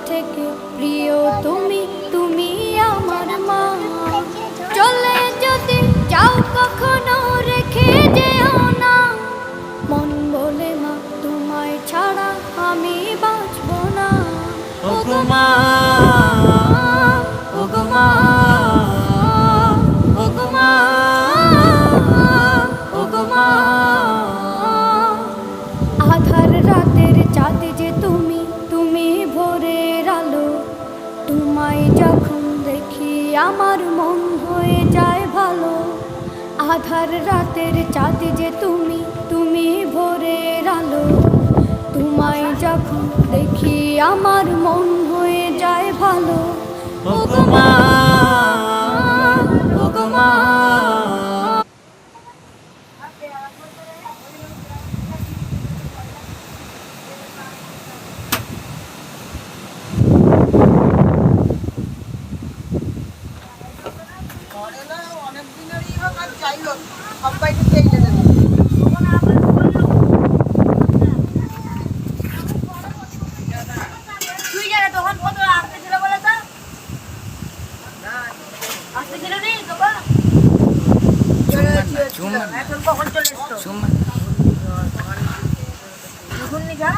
থেকে প্রিয় তুমি, তুমি আমার মা। চলে যদি যাও কখনো রেখে যেও না, মন বলে মা তোমায় ছাড়া আমি বাঁচব না। ওগো মা, ওগো মা, ওগো মা, ওগো মা। আধার রাতের চাঁদ যে তুমি, তুমি ভোরের আলো। তোমায় যখন দেখি আমার মন হয়ে যায় ভালো। আধার রাতের চাঁদ যে তুমি, তুমি ভোরের আলো। তোমায় যখন দেখি আমার মন হয়ে যায় ভালো। ওগো মা, ওগো মা। অনেক দিনেরই হোক আর যাই হোক সবাইকে পেয়ে যাবে। তুই জানে তখন কত আসতে ছিল বলে তো? আসতে ছিল নি তখন? এখন কখন চলে এসছো? যখন নি যা